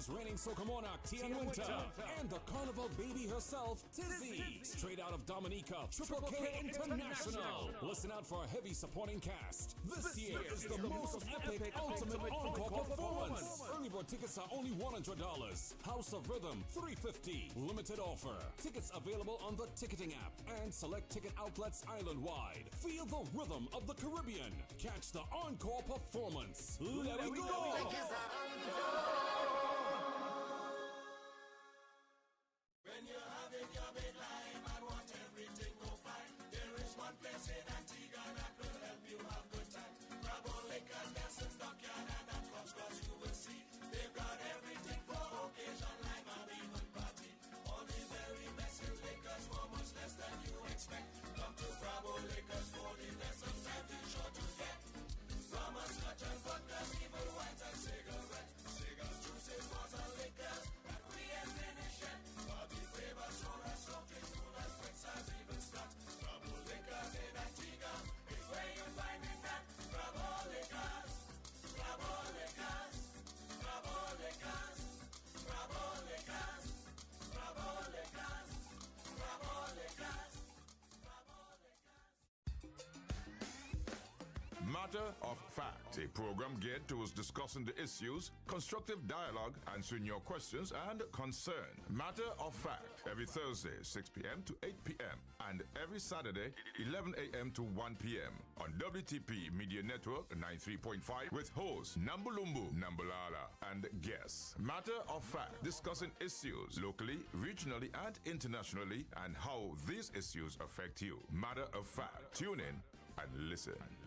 Canada's reigning soca monarch, Tian Winter, and the carnival baby herself, Tizzy, straight out of Dominica, Triple K International. Listen out for a heavy supporting cast. This year is the most epic ultimate encore performance. Early bird tickets are only $100. House of Rhythm, $350. Limited offer. Tickets available on the ticketing app and select ticket outlets island-wide. Feel the rhythm of the Caribbean. Catch the encore performance. Let we go! When you're having your big life and want everything go fine, there is one place in Antigua that will help you have good time. Grab all liquors, Nelson's Dockyard, and that clubs, cause you will see they've got everything for occasion, life and even party. All the very best in liquors for much less than you expect. Come to Bravo Liquors for the best, sometimes it's sure to get. Rum and scotch and vodka, even wine and cigarettes. Cigars, juices, bars and liquors that we ain't finished yet. Bobby flavors, soda, soft drinks, coolers, pretzels, even scotch. Bravo Liquors in Antigua is where you find it at. Bravo Liquors, Bravo Liquors, Bravo Liquors, Bravo Liquors, Bravo Liquors, Bravo Liquors, Bravo Liquors. Matter of Fact, a program geared towards discussing the issues, constructive dialogue, answering your questions and concern. Matter of Fact, every Thursday, 6 p.m. to 8 p.m. and every Saturday, 11 a.m. to 1 p.m. on Wtp Media Network 93.5 with hosts Nambulumbu Nambalala and guests. Matter of Fact, discussing issues locally, regionally, and internationally and how these issues affect you. Matter of Fact, tune in and listen.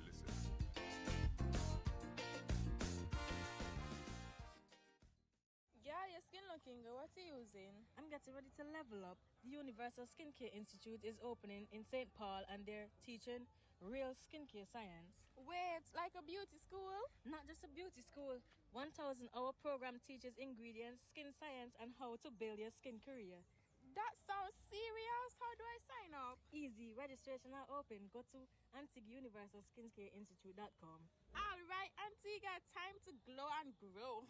Yeah, your skin looking good. What are you using? I'm getting ready to level up. The Universal Skincare Institute is opening in St. Paul and they're teaching real skincare science. Wait, like a beauty school? Not just a beauty school. 1,000-hour program teaches ingredients, skin science, and how to build your skin career. That sounds serious. How do I sign up? Easy. Registration are open. Go to AntiguaUniversalSkincareInstitute.com. All right, Antigua, time to glow and grow.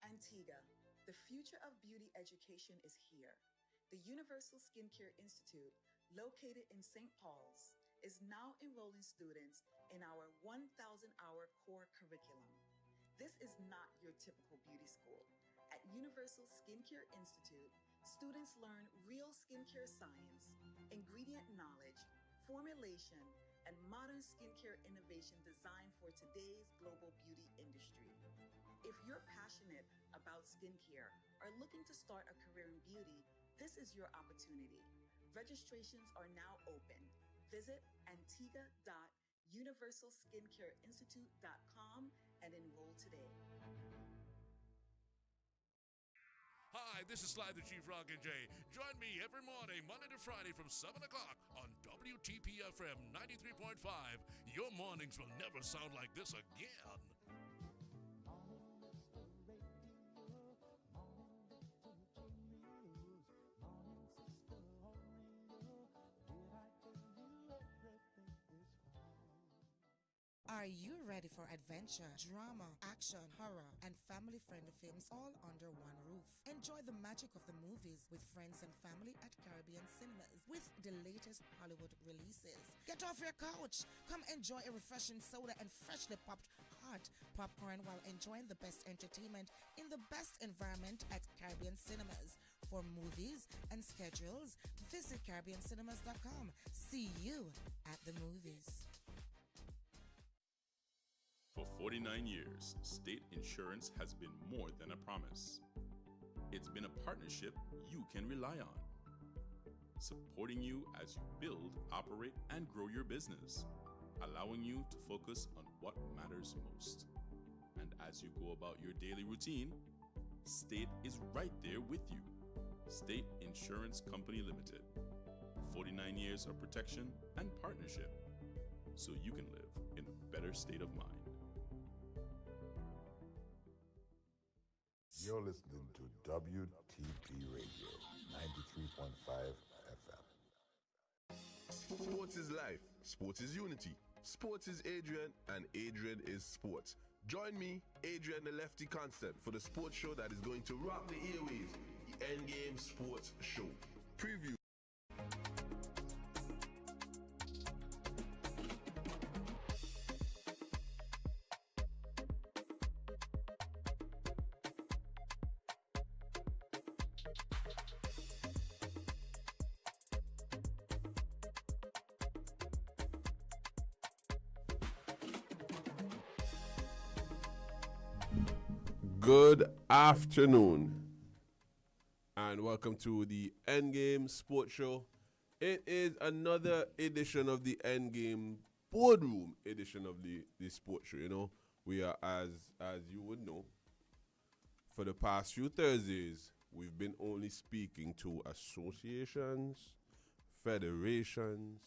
Antigua, the future of beauty education is here. The Universal Skincare Institute, located in St. Paul's, is now enrolling students in our 1,000-hour core curriculum. This is not your typical beauty school. At Universal Skincare Institute, students learn real skincare science, ingredient knowledge, formulation, and modern skincare innovation designed for today's global beauty industry. If you're passionate about skincare or looking to start a career in beauty, this is your opportunity. Registrations are now open. Visit antigua.universalskincareinstitute.com and enroll today. Hi, this is Sly the Chief Rockin' J. Join me every morning, Monday to Friday from 7 o'clock on WTP FM 93.5. Your mornings will never sound like this again. Are you ready for adventure, drama, action, horror, and family-friendly films all under one roof? Enjoy the magic of the movies with friends and family at Caribbean Cinemas with the latest Hollywood releases. Get off your couch. Come enjoy a refreshing soda and freshly popped hot popcorn while enjoying the best entertainment in the best environment at Caribbean Cinemas. For movies and schedules, visit CaribbeanCinemas.com. See you at the movies. For 49 years, State Insurance has been more than a promise. It's been a partnership you can rely on, supporting you as you build, operate, and grow your business, allowing you to focus on what matters most. And as you go about your daily routine, State is right there with you. State Insurance Company Limited. 49 years of protection and partnership, so you can live in a better state of mind. You're listening to WTP Radio 93.5 FM. Sports is life. Sports is unity. Sports is Adrian, and Adrian is sports. Join me, Adrian the Lefty Constant, for the sports show that is going to rock the airwaves, the Endgame Sports Show. Preview. Good afternoon, and welcome to the Endgame Sports Show. It is another edition of the Endgame Boardroom edition of the Sports Show. You know, we are, as you would know, for the past few Thursdays, we've been only speaking to associations, federations,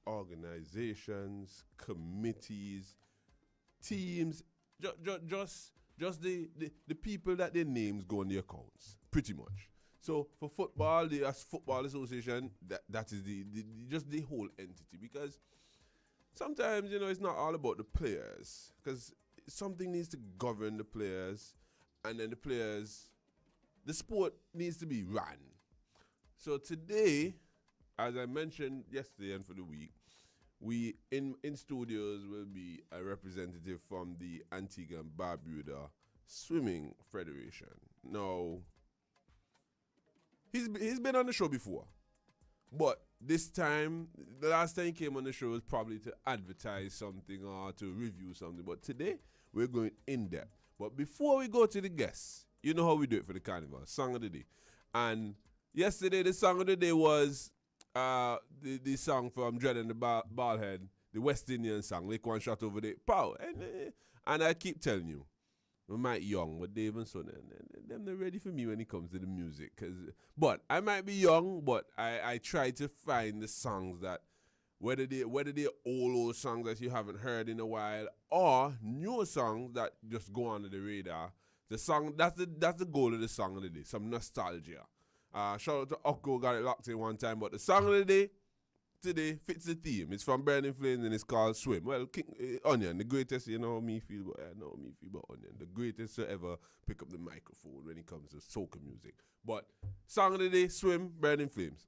organizations, committees, teams, just the people that their names go on the accounts, pretty much. So for football, the Football Association, that is just the whole entity, because sometimes, you know, it's not all about the players, because something needs to govern the players, and then the sport needs to be run. So today, as I mentioned yesterday and for the week, we in studios will be a representative from the Antigua and Barbuda Swimming Federation. Now, he's been on the show before, but this time, the last time he came on the show was probably to advertise something or to review something. But today, we're going in depth. But before we go to the guests, you know how we do it for the carnival, song of the day. And yesterday, the song of the day was the song from Dread and the Ballhead, the West Indian song, Lick One Shot Over the Pow. And I keep telling you, we might young, but Dave and Son, them they're ready for me when it comes to the music. But I might be young, but I try to find the songs that, whether they're old songs that you haven't heard in a while, or newer songs that just go under the radar. The song, that's the goal of the song of the day, some nostalgia. Shout out to Okko, got it locked in one time. But the song of the day today fits the theme. It's from Burning Flames and it's called Swim. Well, Onion, the greatest, you know how me feel, but I know how me feel about Onion. The greatest to ever pick up the microphone when it comes to soca music. But song of the day, Swim, Burning Flames.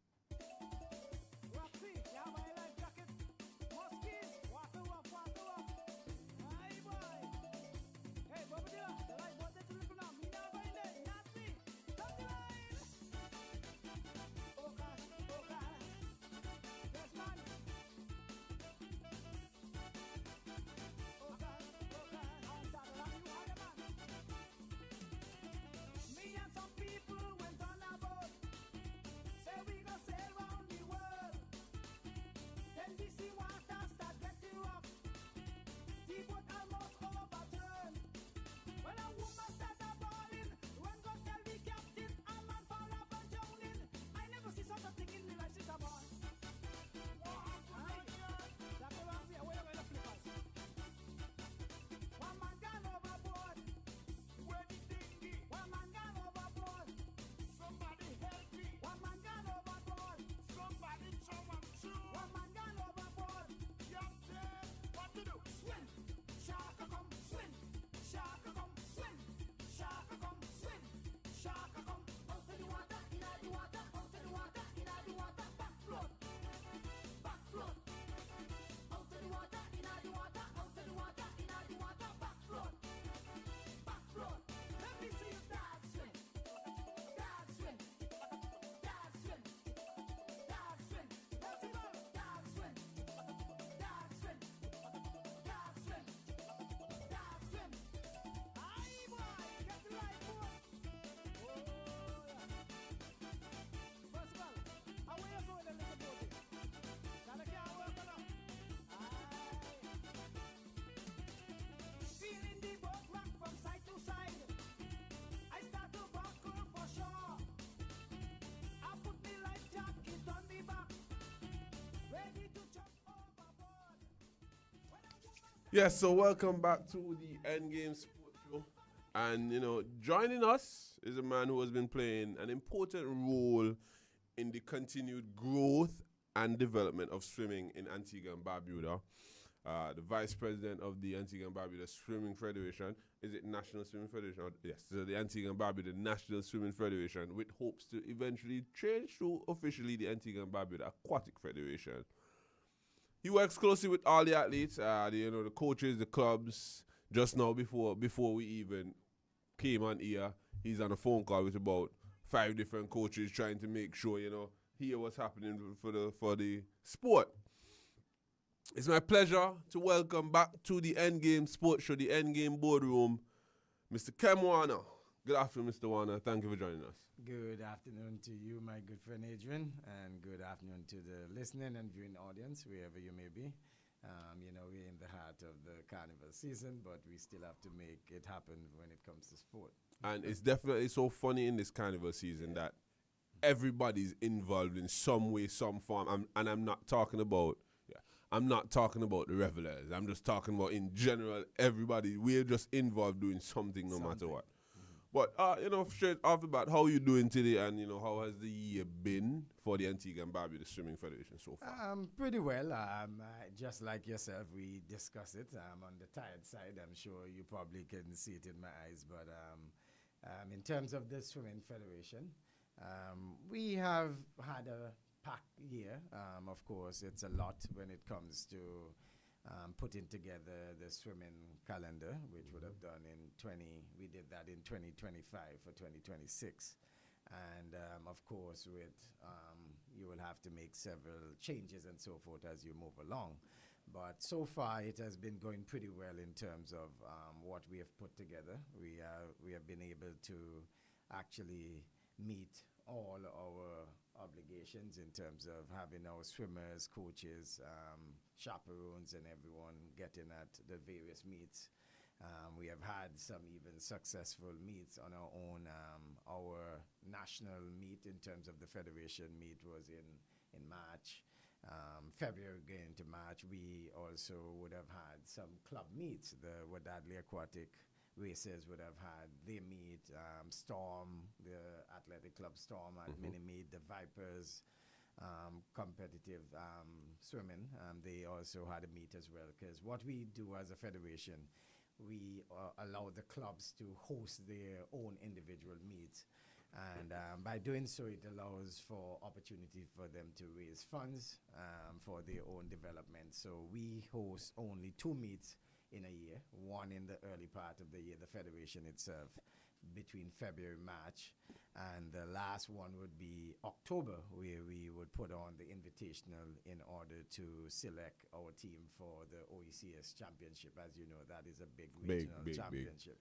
Yes, so welcome back to the Endgame Sports Show. And, you know, joining us is a man who has been playing an important role in the continued growth and development of swimming in Antigua and Barbuda. the vice president of the Antigua and Barbuda Swimming Federation. Is it National Swimming Federation? Yes, so the Antigua and Barbuda National Swimming Federation, with hopes to eventually change to officially the Antigua and Barbuda Aquatic Federation. He works closely with all the athletes, the coaches, the clubs. Just now, before we even came on here, he's on a phone call with about 5 different coaches trying to make sure, hear what's happening for the sport. It's my pleasure to welcome back to the Endgame Sports Show, the Endgame Boardroom, Mr. Kem Warner. Good afternoon, Mr. Warner. Thank you for joining us. Good afternoon to you, my good friend Adrian, and good afternoon to the listening and viewing audience, wherever you may be. We're in the heart of the carnival season, but we still have to make it happen when it comes to sport. And it's definitely so funny in this carnival season that everybody's involved in some way, some form. I'm not talking about the revelers. I'm just talking about in general, everybody. We're just involved doing something no matter what. But, straight off the bat, how are you doing today? And, how has the year been for the Antigua and Barbuda Swimming Federation so far? Pretty well. Just like yourself, we discuss it. I'm on the tired side. I'm sure you probably can see it in my eyes. But in terms of the Swimming Federation, we have had a packed year. Of course, it's a lot when it comes to putting together the swimming calendar, which would have done we did that in 2025 for 2026. And of course, you will have to make several changes and so forth as you move along. But so far, it has been going pretty well in terms of what we have put together. We have been able to actually meet all our obligations in terms of having our swimmers, coaches, chaperones, and everyone getting at the various meets. We have had some even successful meets on our own. Our national meet in terms of the federation meet was in March. February going to March, we also would have had some club meets. The Wadadley Aquatic Racers would have had their meet. Storm, the Athletic Club Storm had mini meet. The Vipers competitive swimming, they also had a meet as well. Because what we do as a federation, we allow the clubs to host their own individual meets. And by doing so, it allows for opportunity for them to raise funds for their own development. So we host only 2 meets in a year, one in the early part of the year, the federation itself, between February and March, and the last one would be October, where we would put on the invitational in order to select our team for the OECS championship. As you know, that is a big regional championship.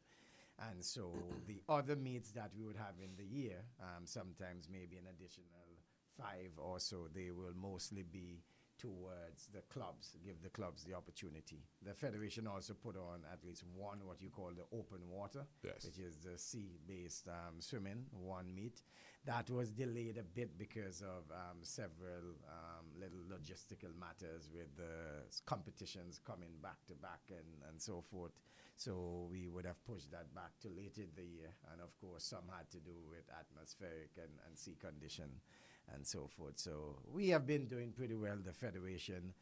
And so the other meets that we would have in the year, sometimes maybe an additional 5 or so, they will mostly be towards the clubs, give the clubs the opportunity. The federation also put on at least one what you call the open water, which is the sea-based swimming, one meet. That was delayed a bit because of several little logistical matters with the competitions coming back to back and so forth. So we would have pushed that back to later in the year. And of course, some had to do with atmospheric and sea condition and so forth. So we have been doing pretty well, the federation,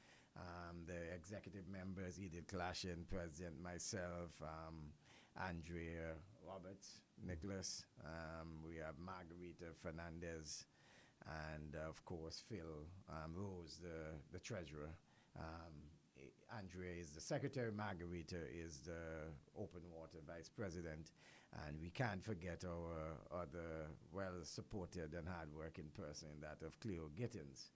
the executive members, Edith Clashin, president, myself, Andrea Roberts, Nicholas, we have Margarita Fernandez, and of course Phil Rose, the treasurer. Andrea is the secretary, Margarita is the open water vice president, and we can't forget our other well-supported and hard-working person, that of Cleo Gittins.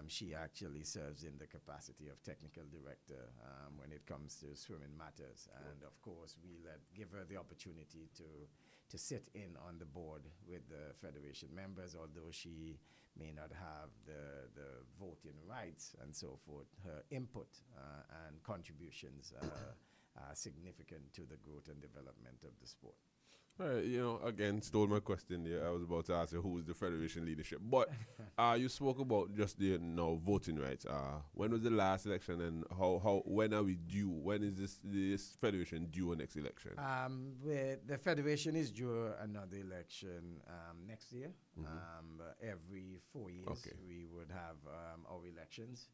She actually serves in the capacity of technical director when it comes to swimming matters. And of course, we give her the opportunity to sit in on the board with the federation members, although she may not have the voting rights and so forth. Her input and contributions are significant to the growth and development of the sport. All right, again, stole my question there. I was about to ask you who is the federation leadership. But you spoke about just the voting rights. When was the last election, and when are we due? When is this federation due a next election? The federation is due another election next year. Every 4 years we would have our elections.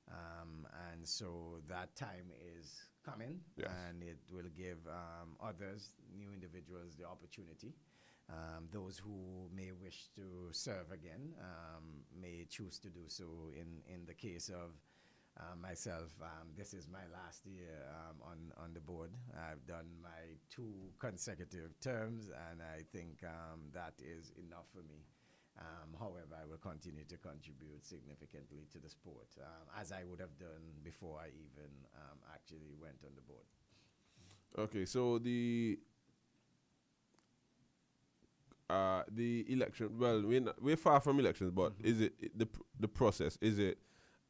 And so that time is coming, Yes. and it will give others, new individuals, the opportunity. Those who may wish to serve again may choose to do so. In the case of myself, this is my last year on the board. I've done my 2 consecutive terms, and I think that is enough for me. However, I will continue to contribute significantly to the sport, as I would have done before I even actually went on the board. Okay, so the election. Well, we're far from elections, but is it the process? Is it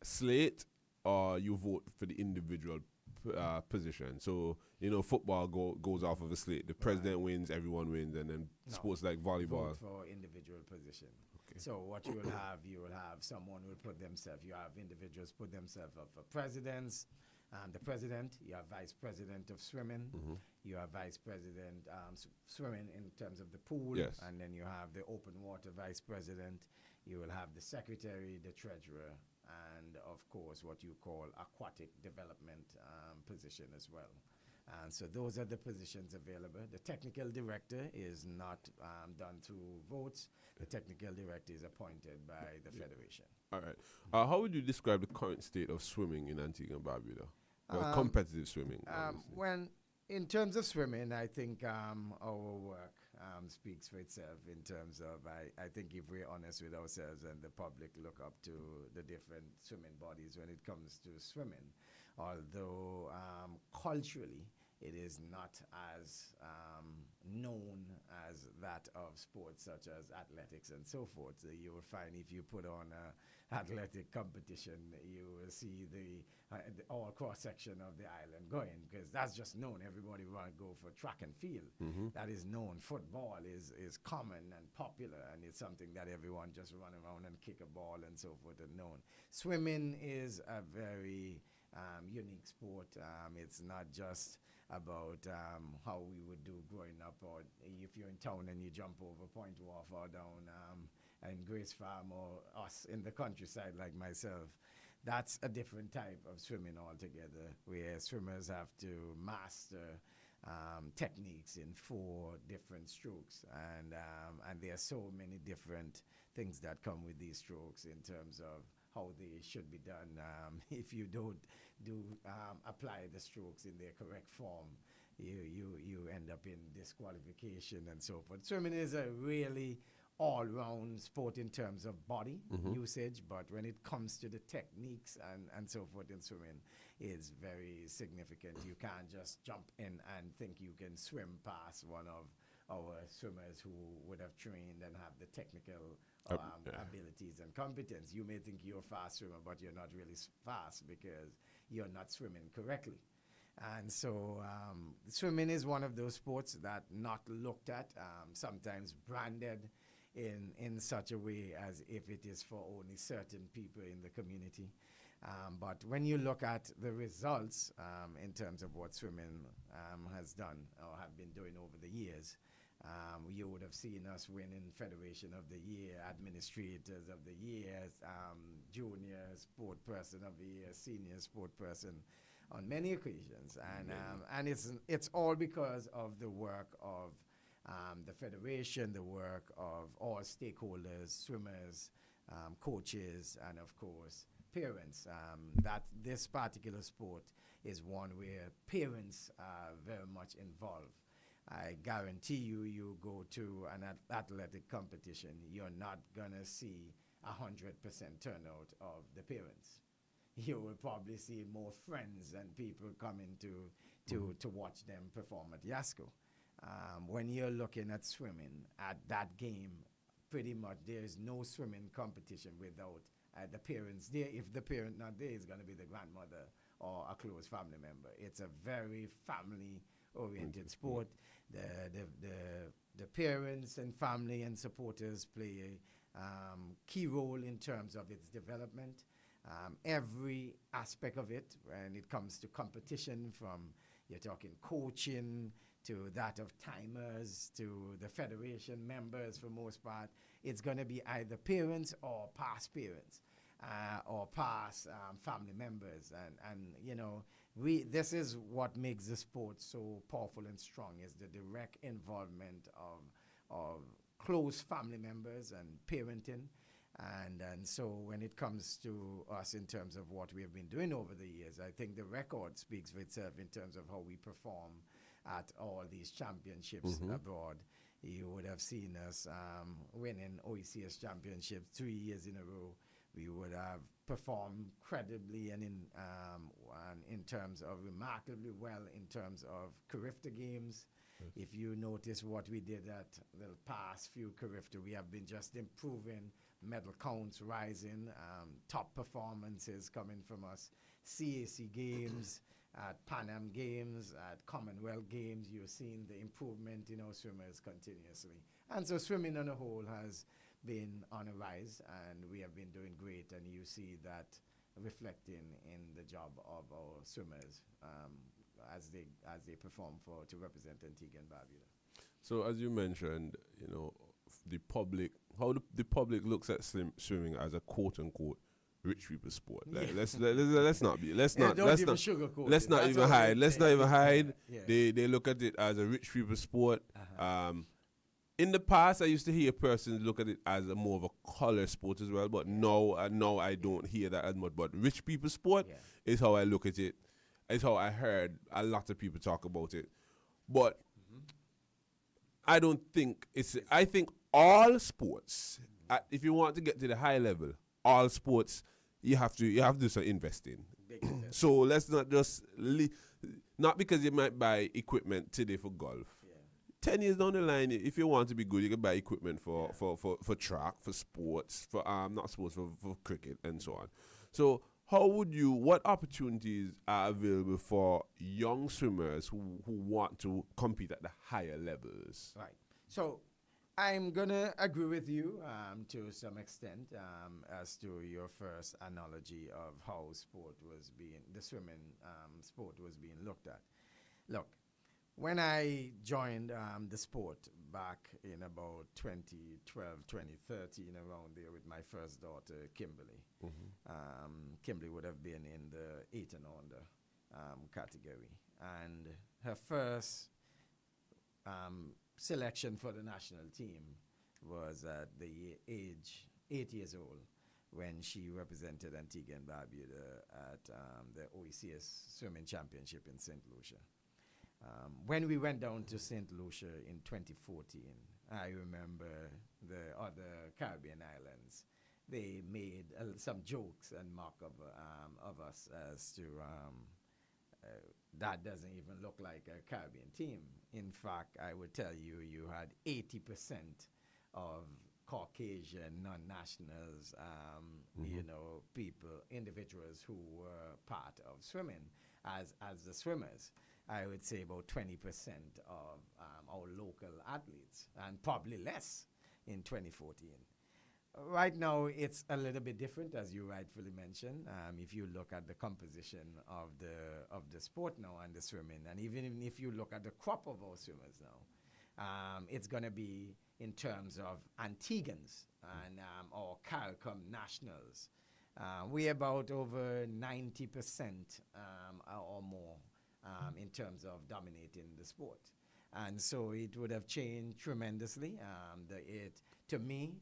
slate, or you vote for the individual position? So football goes off of a slate. The president wins, everyone wins, and then sports like volleyball. Vote for individual position. Okay. So what you will have someone will put themselves. You have individuals put themselves up for presidents. The president, you have vice president of swimming, you have vice president swimming in terms of the pool, yes. And then you have the open water vice president, you will have the secretary, the treasurer, and of course what you call aquatic development position as well. And so those are the positions available. The technical director is not done through votes. The technical director is appointed by the federation. All right. How would you describe the current state of swimming in Antigua and Barbuda? Competitive swimming. When in terms of swimming, I think our work speaks for itself in terms of, I think if we're honest with ourselves and the public look up to the different swimming bodies when it comes to swimming, although culturally it is not as known as that of sports such as athletics and so forth. So you will find if you put on an athletic competition, you will see the all cross-section of the island going, because that's just known. Everybody want to go for track and field. That is known. Football is common and popular, and it's something that everyone just run around and kick a ball and so forth and known. Swimming is a very unique sport. It's not just about how we would do growing up, or if you're in town and you jump over Point Wharf or down in Grace Farm, or us in the countryside like myself. That's a different type of swimming altogether, where swimmers have to master techniques in 4 different strokes, and there are so many different things that come with these strokes in terms of how they should be done. If you don't apply the strokes in their correct form, you end up in disqualification and so forth. Swimming is a really all-round sport in terms of body usage, but when it comes to the techniques and so forth in swimming, it's very significant. You can't just jump in and think you can swim past one of our swimmers who would have trained and have the technical abilities and competence. You may think you're a fast swimmer, but you're not really fast because you're not swimming correctly. And so swimming is one of those sports that not looked at, sometimes branded in such a way as if it is for only certain people in the community. But when you look at the results in terms of what swimming has done or have been doing over the years, you would have seen us winning Federation of the Year, Administrators of the Year, Junior Sport Person of the Year, Senior Sport Person on many occasions. And it's all because of the work of the Federation, the work of all stakeholders, swimmers, coaches, and of course, parents. That this particular sport is one where parents are very much involved. I guarantee you go to an athletic competition, you're not gonna see 100% turnout of the parents. You will probably see more friends and people coming to watch them perform at Yasco. When you're looking at swimming, at that game, pretty much there's no swimming competition without the parents there. If the parent not there, it's going to be the grandmother or a close family member. It's a very family-oriented sport. The parents and family and supporters play a key role in terms of its development. Every aspect of it, when it comes to competition, from you're talking coaching to that of timers to the federation members, for most part, it's going to be either parents or past parents. or past family members. And you know, this is what makes the sport so powerful and strong, is the direct involvement of close family members and parenting. And so when it comes to us in terms of what we have been doing over the years, I think the record speaks for itself in terms of how we perform at all these championships abroad. You would have seen us winning OECS championships 3 years in a row. We would have performed credibly and in terms of remarkably well in terms of Carifta games. If you notice what we did at the past few Carifta, we have been just improving, medal counts rising, top performances coming from us. CAC games, at Pan Am games, at Commonwealth games, you're seeing the improvement in our swimmers continuously. And so swimming on a whole has been on a rise, and we have been doing great, and you see that reflecting in the job of our swimmers as they perform to represent Antigua and Barbuda. So as you mentioned, you know, the public, how the public looks at swimming as a quote unquote rich people sport. Like, let's not even hide. They look at it as a rich people sport. In the past, I used to hear persons look at it as a more of a color sport as well, but now I don't hear that as much. But rich people sport is how I look at it. It's how I heard a lot of people talk about it. But I don't think it's. I think all sports, if you want to get to the high level, all sports, you have to do some investing. So let's not just not because you might buy equipment today for golf. 10 years down the line, if you want to be good, you can buy equipment for track, for sports, for cricket and so on. So what opportunities are available for young swimmers who want to compete at the higher levels? Right. So I'm going to agree with you to some extent as to your first analogy of how the swimming sport was being looked at. Look, when I joined the sport back in about 2012, 2013, around there with my first daughter, Kimberly. Kimberly would have been in the 8 and under category. And her first selection for the national team was at the age 8 years old when she represented Antigua and Barbuda at the OECS Swimming Championship in St. Lucia. When we went down to St. Lucia in 2014, I remember the other Caribbean islands, they made some jokes and mock of us as to that doesn't even look like a Caribbean team. In fact, I would tell you, you had 80% of Caucasian non-nationals, individuals who were part of swimming as the swimmers. I would say about 20% of our local athletes, and probably less in 2014. Right now, it's a little bit different, as you rightfully mentioned. If you look at the composition of the sport now and the swimming, and even if you look at the crop of our swimmers now, it's going to be in terms of Antiguans and or CARICOM nationals. We're about over 90% or more in terms of dominating the sport. And so it would have changed tremendously. To me,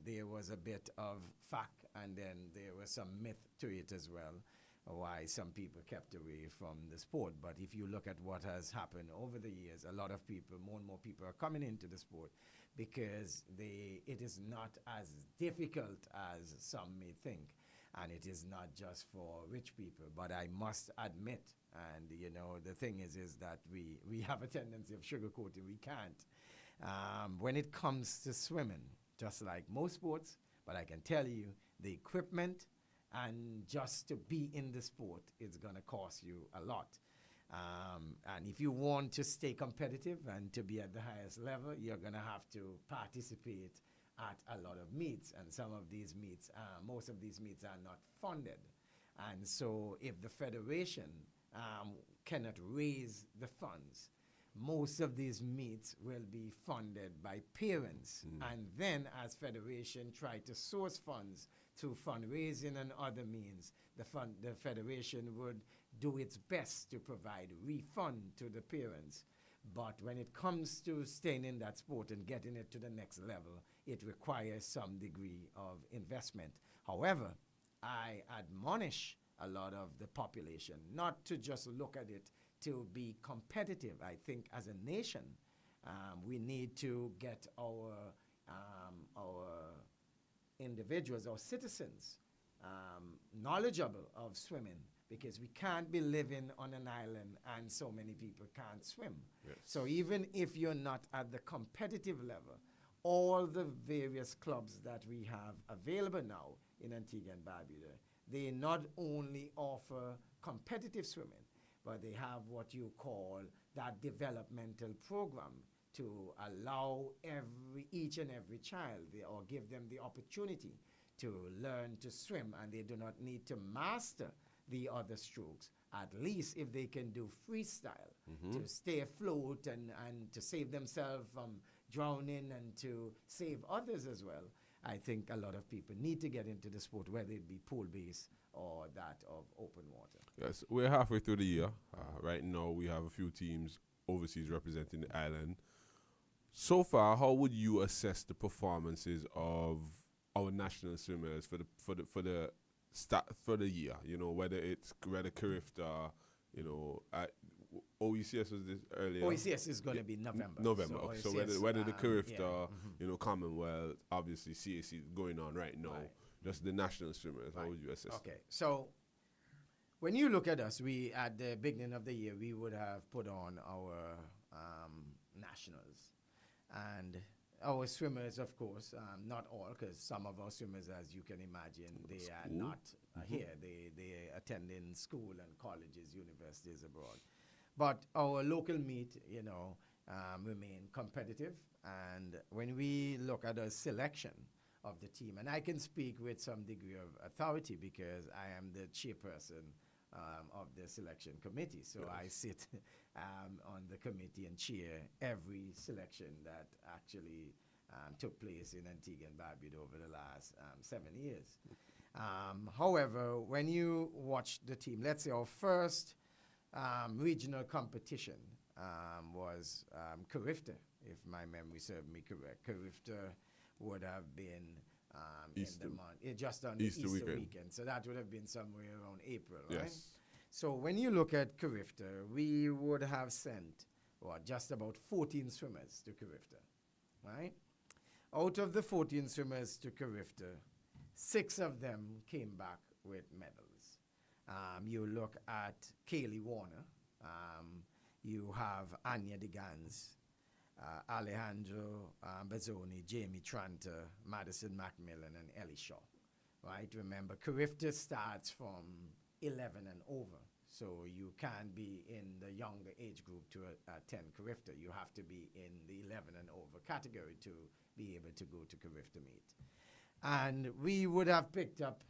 there was a bit of fact, and then there was some myth to it as well, why some people kept away from the sport. But if you look at what has happened over the years, a lot of people, more and more people are coming into the sport because it is not as difficult as some may think. And it is not just for rich people, but I must admit, and the thing is that we have a tendency of sugarcoating. We can't. When it comes to swimming, just like most sports, but I can tell you the equipment and just to be in the sport, it's going to cost you a lot. And if you want to stay competitive and to be at the highest level, you're going to have to participate at a lot of meets, and some of these meets, most of these meets are not funded. And so if the federation cannot raise the funds, most of these meets will be funded by parents. And then as federation try to source funds through fundraising and other means, the federation would do its best to provide refund to the parents. But when it comes to staying in that sport and getting it to the next level, it requires some degree of investment. However, I admonish a lot of the population not to just look at it to be competitive. I think as a nation, we need to get our individuals, our citizens, knowledgeable of swimming, because we can't be living on an island and so many people can't swim. Yes. So even if you're not at the competitive level, all the various clubs that we have available now in Antigua and Barbuda, they not only offer competitive swimming, but they have what you call that developmental program to allow each and every child, or give them the opportunity to learn to swim, and they do not need to master the other strokes. At least if they can do freestyle to stay afloat and to save themselves from drowning and to save others as well. I think a lot of people need to get into the sport, whether it be pool-based or that of open water. Yes, we're halfway through the year. Right now, we have a few teams overseas representing the island. So far, how would you assess the performances of our national swimmers for the year? You know, whether it's Carifta, you know, OECS was this earlier. OECS is going to be November. November. So whether the Carifta, yeah. you know, Commonwealth, obviously CAC is going on right now. Right. Just the national swimmers. How would you assess? Okay, so when you look at us, we at the beginning of the year we would have put on our nationals, and our swimmers, of course, not all, because some of our swimmers, as you can imagine, they are not here. They attend in school and colleges, universities abroad. But our local meet, you know, remain competitive. And when we look at a selection of the team, and I can speak with some degree of authority because I am the chairperson of the selection committee. So yes. I sit on the committee and chair every selection that actually took place in Antigua and Barbuda over the last 7 years. However, when you watch the team, let's say our first regional competition was Carifta, if my memory serves me correct. Carifta would have been in the month, just on the Easter weekend. So that would have been somewhere around April, right? Yes. So when you look at Carifta, we would have sent just about 14 swimmers to Carifta, right? Out of the 14 swimmers to Carifta, 6 of them came back with medals. You look at Kaylee Warner, you have Anya DeGans, Alejandro Bazzoni, Jamie Tranter, Madison Macmillan, and Ellie Shaw, right? Remember, Carifta starts from 11 and over, so you can't be in the younger age group to attend Carifta. You have to be in the 11 and over category to be able to go to Carifta meet. And we would have picked up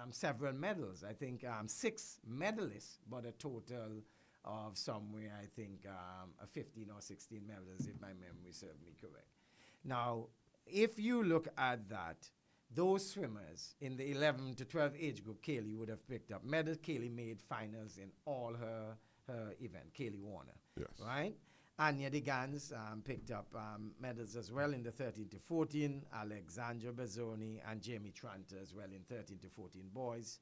several medals. I think 6 medalists, but a total of somewhere, I think, 15 or 16 medals, if my memory serves me correct. Now, if you look at that, those swimmers in the 11 to 12 age group, Kaylee would have picked up medals. Kaylee made finals in all her event, Kaylee Warner, yes. right? Anya DeGans picked up medals as well in the 13 to 14, Alexandra Bazzoni and Jamie Tranter as well in 13 to 14 boys.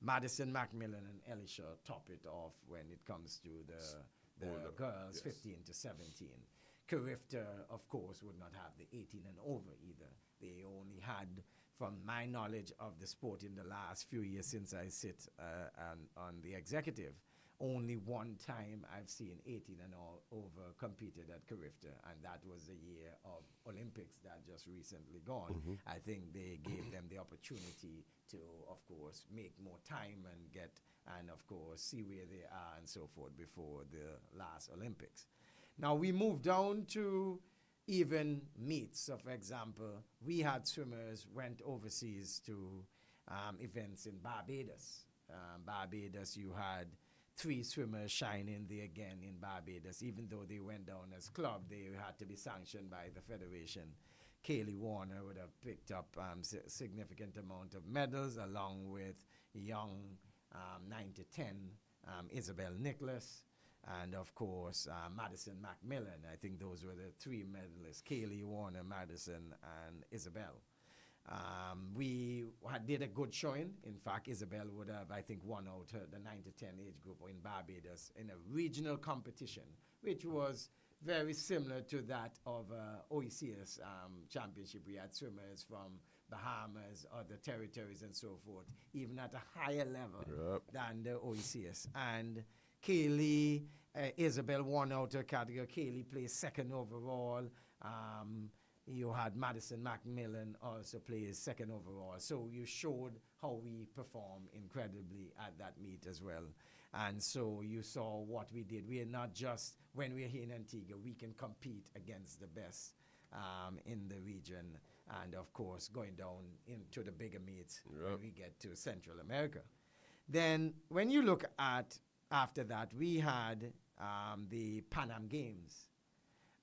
Madison Macmillan and Elisha top it off when it comes to the girls, yes. 15 to 17. Carifta, of course, would not have the 18 and over either. They only had, from my knowledge of the sport in the last few years since I sit on the executive, only one time I've seen 18 and all over competed at Carifta, and that was the year of Olympics that just recently gone. I think they gave them the opportunity to, of course, make more time and of course, see where they are and so forth before the last Olympics. Now we move down to even meets. So, for example, we had swimmers went overseas to events in Barbados. Barbados, you had three swimmers shining there again in Barbados. Even though they went down as club, they had to be sanctioned by the federation. Kaylee Warner would have picked up significant amount of medals, along with young 9 to 10 Isabel Nicholas, and of course Madison Macmillan. I think those were the three medalists: Kaylee Warner, Madison, and Isabel. We did a good showing. In fact, Isabel would have, I think, won out the 9 to 10 age group in Barbados in a regional competition, which was very similar to that of OECS championship. We had swimmers from Bahamas, other territories, and so forth, even at a higher level than the OECS. And Kaylee, Isabel won out her category. Kaylee placed second overall. You had Madison Macmillan also plays second overall. So you showed how we perform incredibly at that meet as well. And so you saw what we did. We are not just, when we're here in Antigua, we can compete against the best in the region. And of course, going down into the bigger meets when we get to Central America. Then when you look at, after that, we had the Pan Am Games.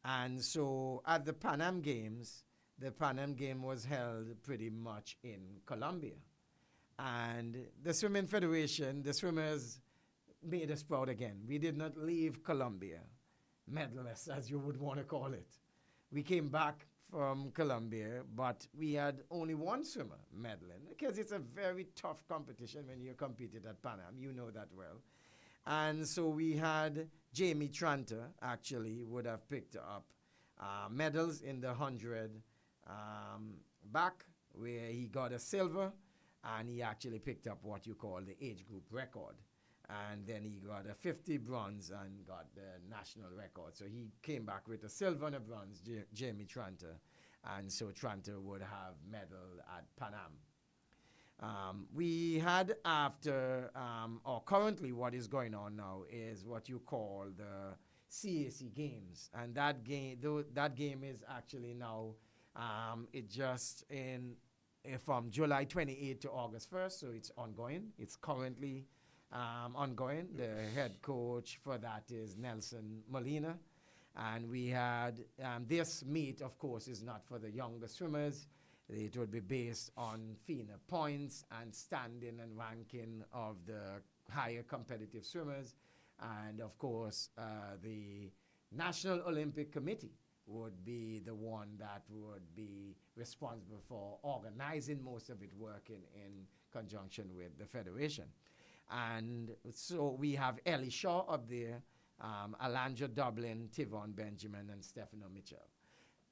And so at the Pan Am Games was held pretty much in Colombia. And the Swimming Federation, the swimmers made us proud again. We did not leave Colombia medalists, as you would want to call it. We came back from Colombia, but we had only one swimmer medaling, because it's a very tough competition when you're competing at Pan Am. You know that well. And so we had Jamie Tranter, actually, would have picked up medals in the 100 back, where he got a silver, and he actually picked up what you call the age group record. And then he got a 50 bronze and got the national record. So he came back with a silver and a bronze, Jamie Tranter. And so Tranter would have medal at Pan Am. We had after, or currently what is going on now is what you call the CAC Games. And that game is actually now, it just from July 28th to August 1st, so it's ongoing. It's currently ongoing. The head coach for that is Nelson Molina. And we had, this meet, of course, is not for the younger swimmers. It would be based on FINA points and standing and ranking of the higher competitive swimmers. And of course, the National Olympic Committee would be the one that would be responsible for organizing most of it, working in conjunction with the Federation. And so we have Ellie Shaw up there, Alandra Dublin, Tivon Benjamin, and Stefano Mitchell.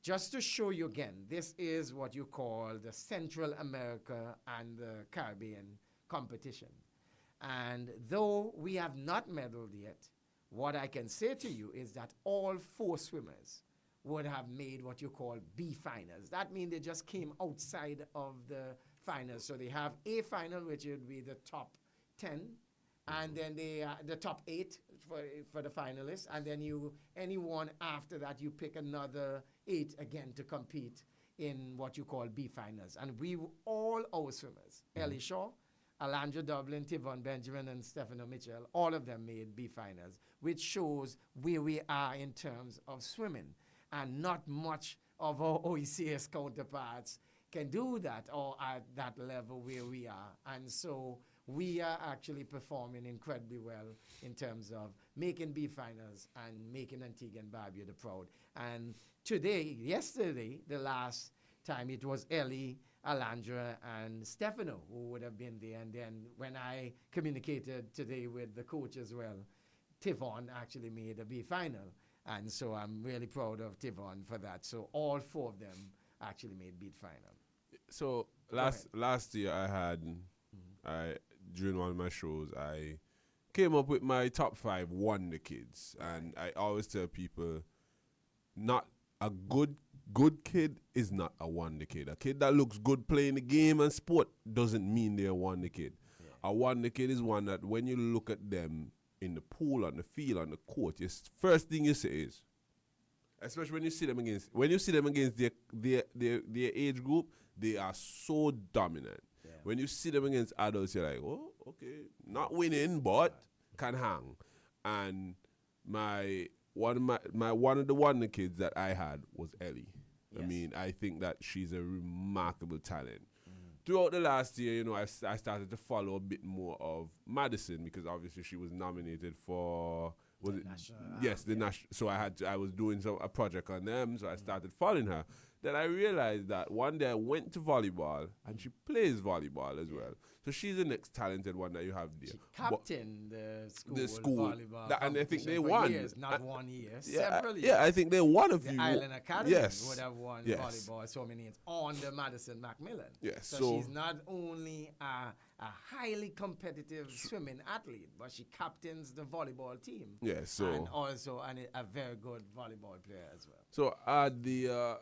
Just to show you again, this is what you call the Central America and the Caribbean competition. And though we have not medaled yet, what I can say to you is that all 4 swimmers would have made what you call B finals. That means they just came outside of the finals. So they have A final, which would be the top 10, and then the top 8 for the finalists, and then anyone after that, you pick another 8 again to compete in what you call B finals. And all our swimmers, Ellie Shaw, Alandra Dublin, Tivon Benjamin, and Stefano Mitchell, all of them made B finals, which shows where we are in terms of swimming. And not much of our OECS counterparts can do that, or at that level where we are. And so we are actually performing incredibly well in terms of making B finals and making Antigua and Barbuda proud. And yesterday, the last time, it was Ellie, Alandra, and Stefano who would have been there. And then when I communicated today with the coach as well, Tivon actually made a B final. And so I'm really proud of Tivon for that. So all 4 of them actually made B final. So last year during one of my shows, I came up with my top 5 wonder kids. And I always tell people, not a good kid is not a wonder kid. A kid that looks good playing the game and sport doesn't mean they're a wonder kid. Yeah. A wonder kid is one that when you look at them in the pool, on the field, on the court, first thing you say is, especially when you see them against their age group, they are so dominant. Yeah. When you see them against adults, you're like, oh, okay, not winning, but can hang. And one of the wonder kids that I had was Ellie. Yes. I mean, I think that she's a remarkable talent. Throughout the last year, I started to follow a bit more of Madison because obviously she was nominated for the national. So I was doing a project on them, so I started following her. Then I realized that one day I went to volleyball and she plays volleyball as well. So she's the next talented one that you have there. She captained the school volleyball and I think they for won. Years, not 1 year, several years. Yeah, I think they won a few. The Island Academy would have won Yes. volleyball so many years on the Madison Macmillan. Yes. So she's not only a highly competitive swimming athlete, but she captains the volleyball team. Yes. So and also a very good volleyball player as well. So are the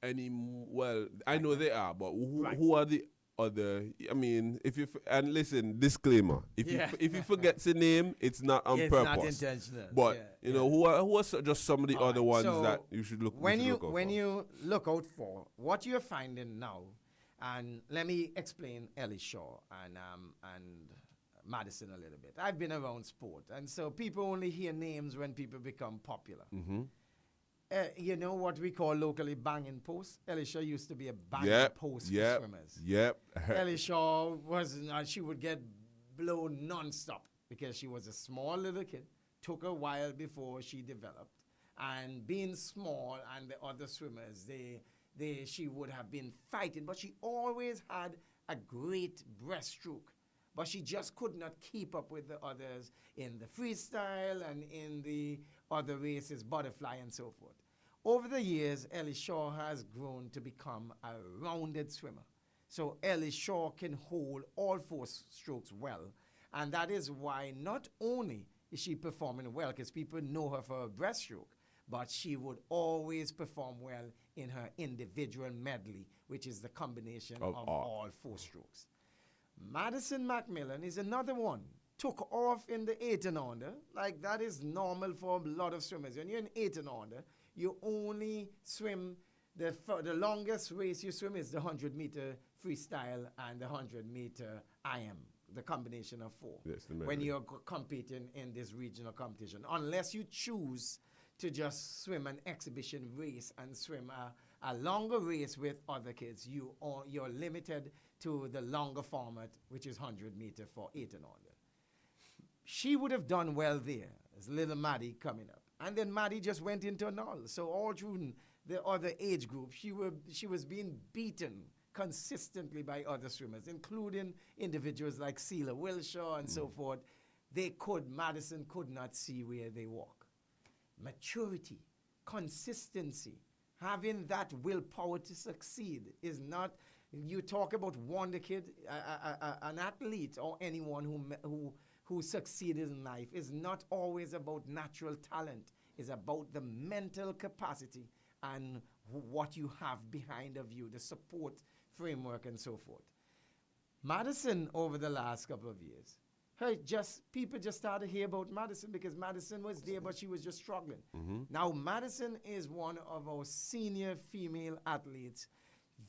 I know they are, but who are the other? I mean, and listen, disclaimer: if you forget the name, it's not on purpose. It's not intentional. But who are just some of the other ones that you should look when look out when for? you look out for what you're finding now, and let me explain Ellie Shaw and Madison a little bit. I've been around sport, and so people only hear names when people become popular. Mm-hmm. You know what we call locally banging posts? Ellie Shaw used to be a banging post for swimmers. Yep. Ellie Shaw she would get blown non-stop because she was a small little kid. Took a while before she developed. And being small and the other swimmers, she would have been fighting. But she always had a great breaststroke. But she just could not keep up with the others in the freestyle and in the other races, butterfly and so forth. Over the years, Ellie Shaw has grown to become a rounded swimmer. So Ellie Shaw can hold all four strokes well. And that is why not only is she performing well, because people know her for her breaststroke, but she would always perform well in her individual medley, which is the combination of all four strokes. Madison Macmillan is another one. Took off in the 8 and under. Like, that is normal for a lot of swimmers. When you're in 8 and under, you only swim, the longest race you swim is the 100-meter freestyle and the 100-meter IM, the combination of four. Yes, when you're competing in this regional competition. Unless you choose to just swim an exhibition race and swim a longer race with other kids, you're limited to the longer format, which is 100 meter for 8 and under. She would have done well there, as little Maddie coming up. And then Maddie just went into a null. So all through the other age group, she was being beaten consistently by other swimmers, including individuals like Celia Wilshaw and so forth. Madison could not see where they walk. Maturity, consistency, having that willpower to succeed is not, you talk about wonder kid, an athlete or anyone who succeeded in life is not always about natural talent. It's about the mental capacity and what you have behind of you, the support framework and so forth. Madison, over the last couple of years, people just started to hear about Madison because Madison was there, but she was just struggling. Mm-hmm. Now, Madison is one of our senior female athletes,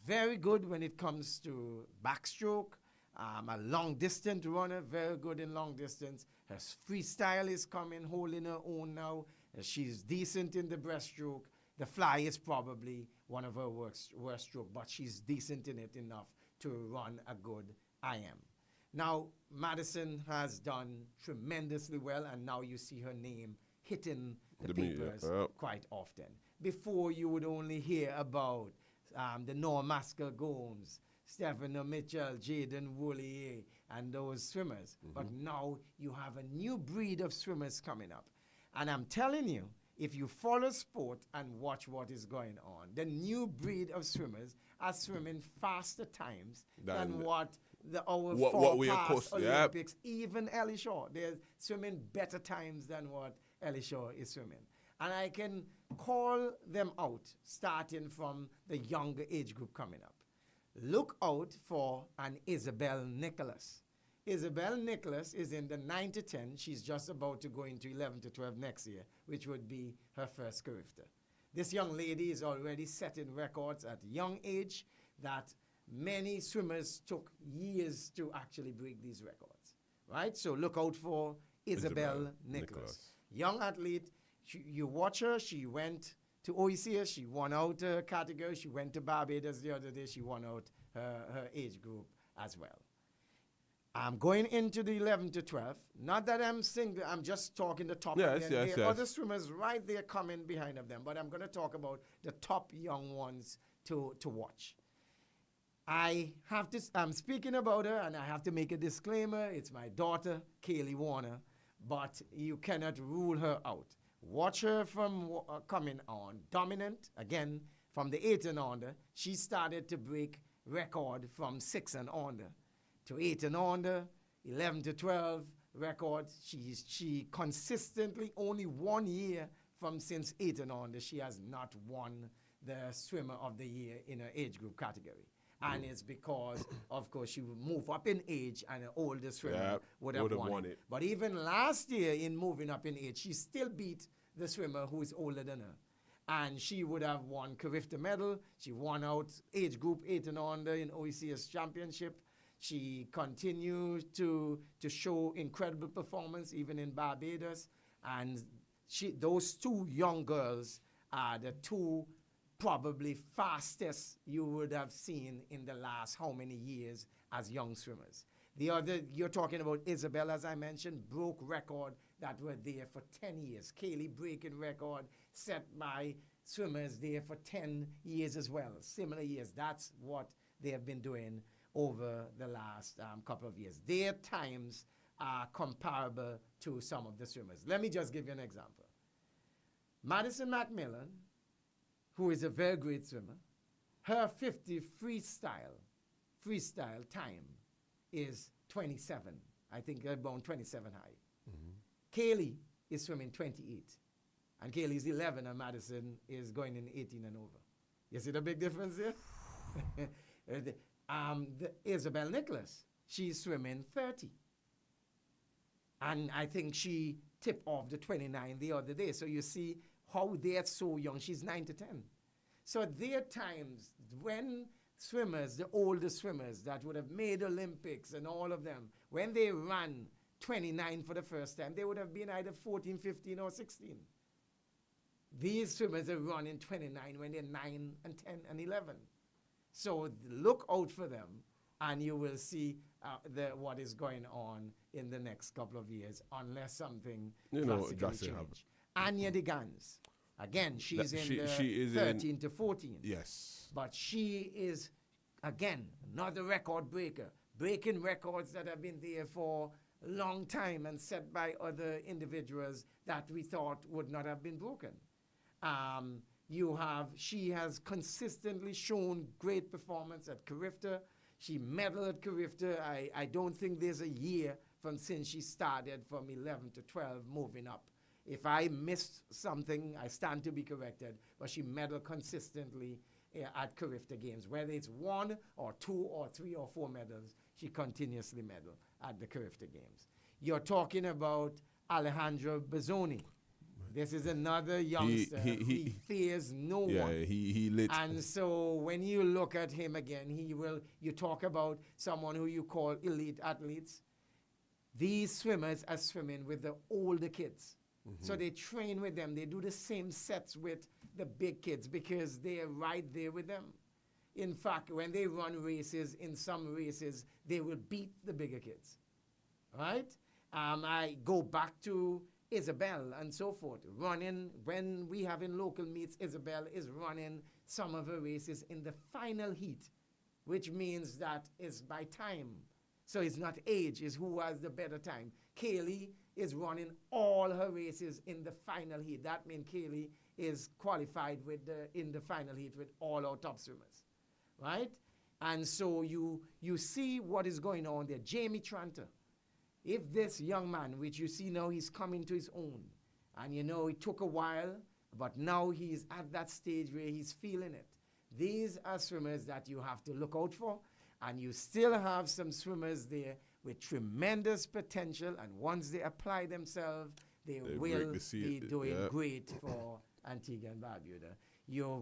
very good when it comes to backstroke, a long-distance runner, very good in long distance. Her freestyle is coming, holding her own now. She's decent in the breaststroke. The fly is probably one of her worst stroke, but she's decent in it enough to run a good IM. Now, Madison has done tremendously well, and now you see her name hitting the papers quite often. Before, you would only hear about the Noah Maskell Gomes, Stephen Mitchell, Jaden Woolley, and those swimmers. Mm-hmm. But now you have a new breed of swimmers coming up. And I'm telling you, if you follow sport and watch what is going on, the new breed of swimmers are swimming faster times than what we past Olympics, even Ellie Shaw. They're swimming better times than what Ellie Shaw is swimming. And I can call them out, starting from the younger age group coming up. Look out for an Isabel Nicholas. Isabel Nicholas is in the 9 to 10. She's just about to go into 11 to 12 next year, which would be her first Carifta. This young lady is already setting records at young age that many swimmers took years to actually break these records, right? So look out for Isabel Nicholas. Young athlete. You watch her. She went to OECS. She won out a category. She went to Barbados the other day. She won out her age group as well. I'm going into the 11 to 12. Not that I'm single. I'm just talking the top. Yes. There are other swimmers right there coming behind of them. But I'm going to talk about the top young ones to watch. I'm speaking about her, and I have to make a disclaimer. It's my daughter, Kaylee Warner, but you cannot rule her out. Watch her from coming on. Dominant, again, from the 8 and under. She started to break record from 6 and under to 8 and under, 11 to 12 records. She consistently, only 1 year from since 8 and under, she has not won the Swimmer of the Year in her age group category. And it's because, of course, she would move up in age and an older swimmer would have won it. But even last year in moving up in age, she still beat the swimmer who is older than her. And she would have won Carifta medal. She won out age group 8 and under in OECS championship. She continued to show incredible performance even in Barbados. And those two young girls are the two probably fastest you would have seen in the last how many years as young swimmers. The other, you're talking about Isabel, as I mentioned, broke record that were there for 10 years. Kaylee breaking record set by swimmers there for 10 years as well, similar years. That's what they have been doing over the last couple of years. Their times are comparable to some of the swimmers. Let me just give you an example. Madison Macmillan, who is a very great swimmer, her 50 freestyle time is 27. I think about 27 high. Kaylee is swimming 28. And Kaylee is 11 and Madison is going in 18 and over. You see the big difference here? The Isabel Nicholas, she's swimming 30. And I think she tipped off the 29 the other day. So you see how they're so young. She's 9 to 10. So there are times when swimmers, the older swimmers that would have made Olympics and all of them, when they ran 29 for the first time, they would have been either 14, 15, or 16. These swimmers are running 29 when they're 9 and 10 and 11. So look out for them, and you will see what is going on in the next couple of years, unless something drastically changes. Anya de Gans. Again, she's in 13 to 14. Yes. But she is, again, another record breaker, breaking records that have been there for a long time and set by other individuals that we thought would not have been broken. She has consistently shown great performance at Carifta. She medaled at Carifta. I don't think there's a year from since she started from 11 to 12 moving up. If I missed something, I stand to be corrected, but she medaled consistently at Carifta Games. Whether it's 1 or 2 or 3 or 4 medals, she continuously medaled at the Carifta Games. You're talking about Alejandro Bazzoni. This is another youngster. He fears no one. Yeah, he lit. And so when you look at him again, you talk about someone who you call elite athletes. These swimmers are swimming with the older kids. So they train with them. They do the same sets with the big kids because they are right there with them. In fact, when they run races, in some races, they will beat the bigger kids. Right? I go back to Isabel and so forth. Running, when we have in local meets, Isabel is running some of her races in the final heat, which means that it's by time. So it's not age, it's who has the better time. Kaylee is running all her races in the final heat. That means Kaylee is qualified in the final heat with all our top swimmers, right? And so you see what is going on there. Jamie Tranter, if this young man, which you see now, he's coming to his own, and it took a while, but now he's at that stage where he's feeling it. These are swimmers that you have to look out for, and you still have some swimmers there with tremendous potential, and once they apply themselves, they will be doing great for Antigua and Barbuda.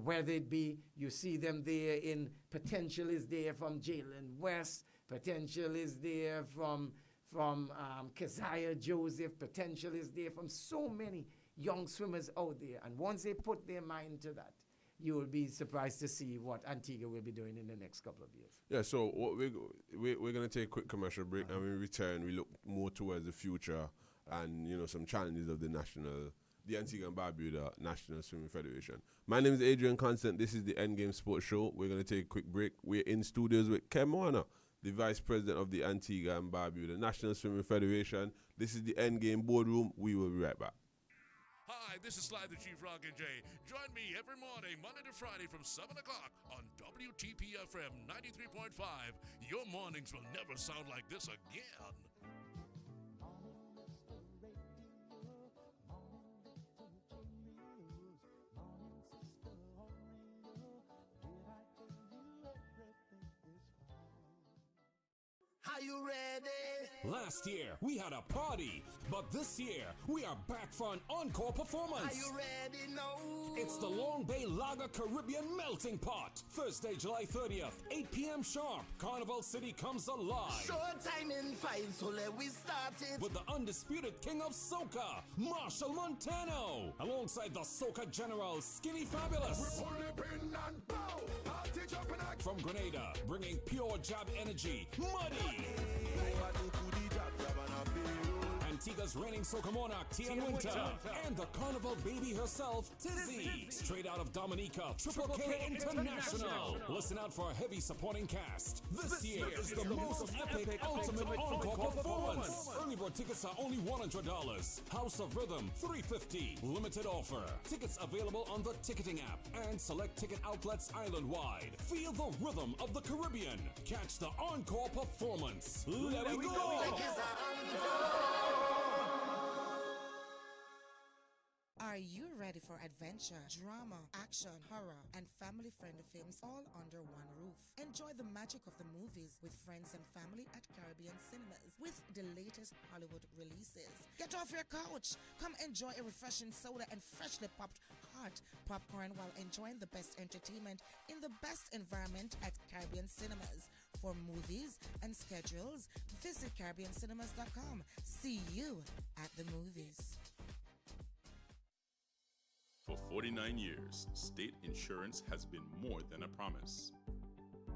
Whether it be, you see them there in potential is there from Jalen West, potential is there from from Keziah Joseph. Potential is there from so many young swimmers out there. And once they put their mind to that, you will be surprised to see what Antigua will be doing in the next couple of years. Yeah, so what we're going to take a quick commercial break, and when we return, we look more towards the future and, some challenges of the Antigua and Barbuda National Swimming Federation. My name is Adrian Constant. This is the Endgame Sports Show. We're going to take a quick break. We're in studios with Ken Warner, the Vice President of the Antigua and Barbuda National Swimming Federation. This is the Endgame Boardroom. We will be right back. Hi, this is Sly the Chief Rockin' J. Join me every morning, Monday to Friday from 7 o'clock on WTP FM 93.5. Your mornings will never sound like this again. Are you ready? Last year, we had a party, but this year, we are back for an encore performance. Are you ready? No. It's the Long Bay Lager Caribbean Melting Pot. Thursday, July 30th, 8 p.m. sharp. Carnival City comes alive. Short time in 5, so let we start it. With the undisputed king of soca, Marshall Montano. Alongside the soca general, Skinny Fabulous. From Grenada, bringing pure jab energy, Muddy. Antigua's reigning soca monarch, Tian Winter. And the carnival baby herself, Tizzy. Straight out of Dominica, Triple K International. Listen out for a heavy supporting cast. This year is the most epic ultimate encore performance. Early bird tickets are only $100. House of Rhythm, $350. Limited offer. Tickets available on the ticketing app and select ticket outlets island-wide. Feel the rhythm of the Caribbean. Catch the encore performance. Let we go! Are you ready for adventure, drama, action, horror, and family-friendly films all under one roof? Enjoy the magic of the movies with friends and family at Caribbean Cinemas with the latest Hollywood releases. Get off your couch. Come enjoy a refreshing soda and freshly popped hot popcorn while enjoying the best entertainment in the best environment at Caribbean Cinemas. For movies and schedules, visit CaribbeanCinemas.com. See you at the movies. For 49 years, state insurance has been more than a promise.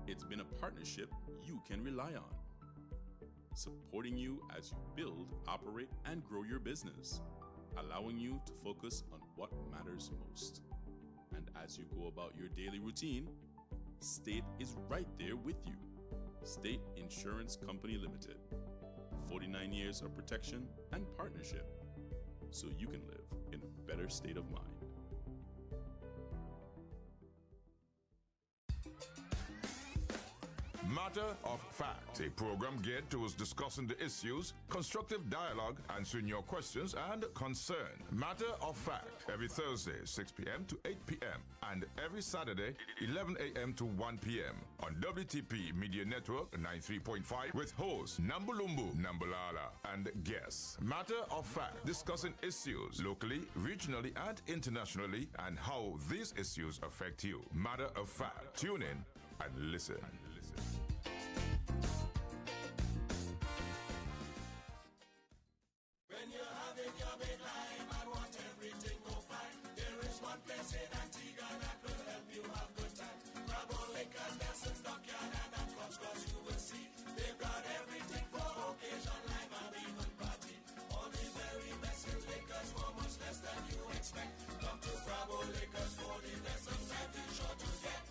It's been a partnership you can rely on, supporting you as you build, operate, and grow your business, allowing you to focus on what matters most. And as you go about your daily routine, State is right there with you. State Insurance Company Limited. 49 years of protection and partnership, so you can live in a better state of mind. Matter of Fact, a program geared towards discussing the issues, constructive dialogue, answering your questions and concern. Matter of Fact, every Thursday, 6 p.m. to 8 p.m. and every Saturday, 11 a.m. to 1 p.m. on WTP Media Network 93.5 with hosts Nambulumbu Nambalala and guests. Matter of Fact, discussing issues locally, regionally, and internationally and how these issues affect you. Matter of Fact, tune in and listen. When you're having your big life and want everything go fine, there is one place in Antigua that will help you have good time. Grab on Lakers, Nelson's Dockyard, and that comes cause you will see they've got everything for occasion, life, and even party. All the very best in Lakers for much less than you expect. Come to Bravo Lakers for the best, sometimes it's sure to get.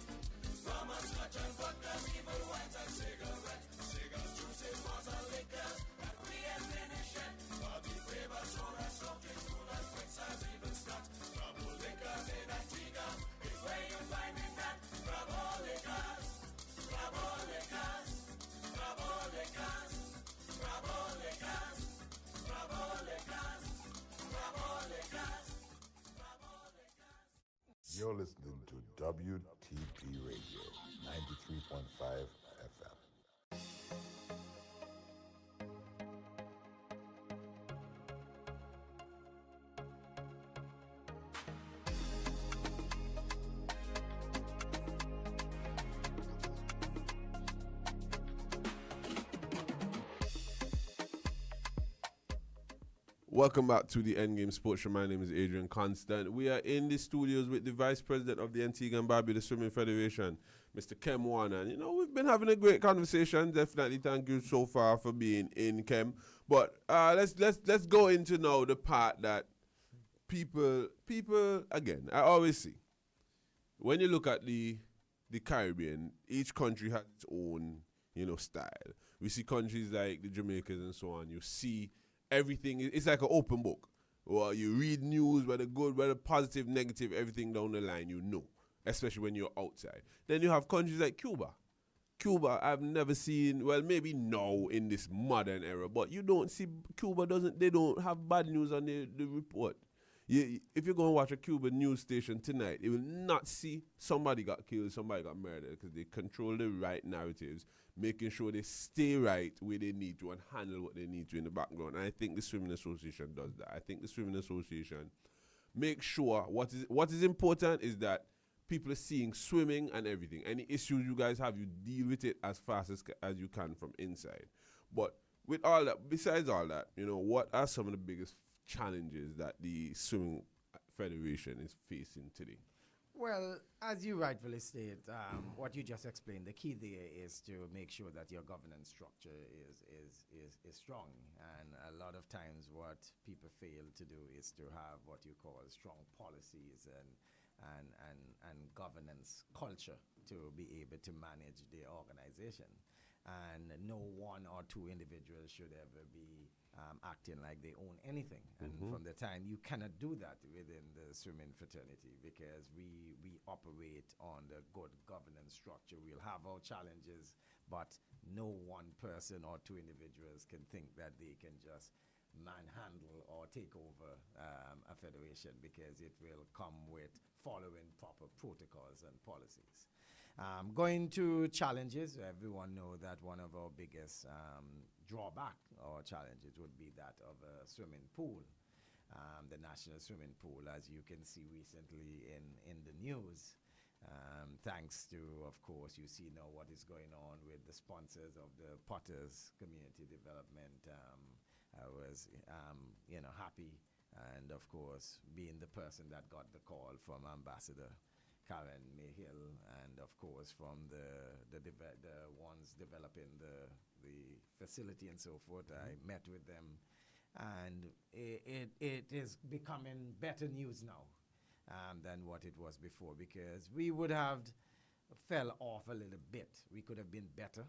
Rum and scotch and vodka, even wines and cigarettes. Cigars, juices, bars and liquors that we ain't finished yet. Party flavors, soda, soft drinks, coolers, quick size, even scotch. Bravo Lakers in Antigua is where you find it at. Bravo Lakers, Bravo Lakers, Bravo Lakers, Bravo Lakers, Bravo Lakers, Bravo Lakers, Bravo Lakers. You're listening to WTP Radio 93.5 FM. Welcome back to the Endgame Sports Show. My name is Adrian Constant. We are in the studios with the Vice President of the Antigua and Barbuda Swimming Federation, Mr. Kem Warner. And, we've been having a great conversation. Definitely thank you so far for being in, Kem. But let's go into now the part that people again, I always see, when you look at the Caribbean, each country has its own, style. We see countries like the Jamaicans and so on. You see everything, it's like an open book. Well, you read news, whether good, whether positive, negative, everything down the line, especially when you're outside. Then you have countries like Cuba. Cuba, I've never seen, well, maybe now in this modern era, but you don't see, they don't have bad news on the report. If you're going to watch a Cuban news station tonight, it will not see somebody got killed, somebody got murdered, because they control the right narratives, making sure they stay right where they need to and handle what they need to in the background. And I think the Swimming Association does that. I think the Swimming Association makes sure what is important is that people are seeing swimming and everything. Any issues you guys have, you deal with it as fast as you can from inside. But with all that, besides all that, what are some of the biggest challenges that the Swimming Federation is facing today? Well, as you rightfully state, what you just explained, the key there is to make sure that your governance structure is strong. And a lot of times what people fail to do is to have what you call strong policies and governance culture to be able to manage the organization. And no one or two individuals should ever be acting like they own anything. And from the time, you cannot do that within the swimming fraternity, because we operate on the good governance structure. We'll have our challenges, but no one person or two individuals can think that they can just manhandle or take over a federation, because it will come with following proper protocols and policies. Going to challenges, everyone know that one of our biggest drawback or challenges would be that of a swimming pool, the national swimming pool, as you can see recently in the news. Thanks to, of course, you see now what is going on with the sponsors of the Potters Community Development. I was, happy, and of course, being the person that got the call from Ambassador Karen Mayhill, and of course from the ones developing the facility and so forth. I met with them, and it is becoming better news now than what it was before, because we would have fell off a little bit. We could have been better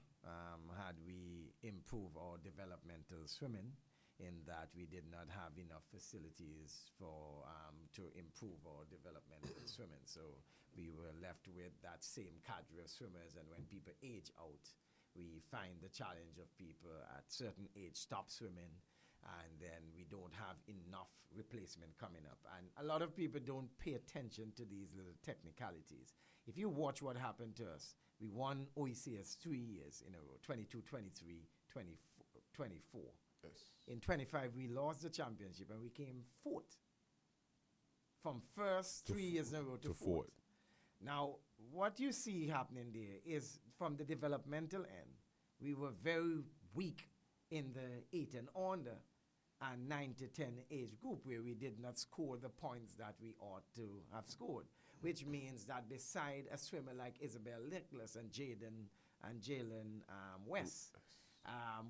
had we improved our developmental swimming, in that we did not have enough facilities for to improve our developmental swimming. So we were left with that same cadre of swimmers, and when people age out, we find the challenge of people at certain age stop swimming, and then we don't have enough replacement coming up. And a lot of people don't pay attention to these little technicalities. If you watch what happened to us, we won OECS 3 years in a row, 22, 23, 24. Yes. In 25, we lost the championship, and we came fourth. From first 3 years in a row to fourth. Now, what you see happening there is, from the developmental end, we were very weak in the 8 and under and 9 to 10 age group, where we did not score the points that we ought to have scored, which means that beside a swimmer like Isabel Nicholas and Jalen West,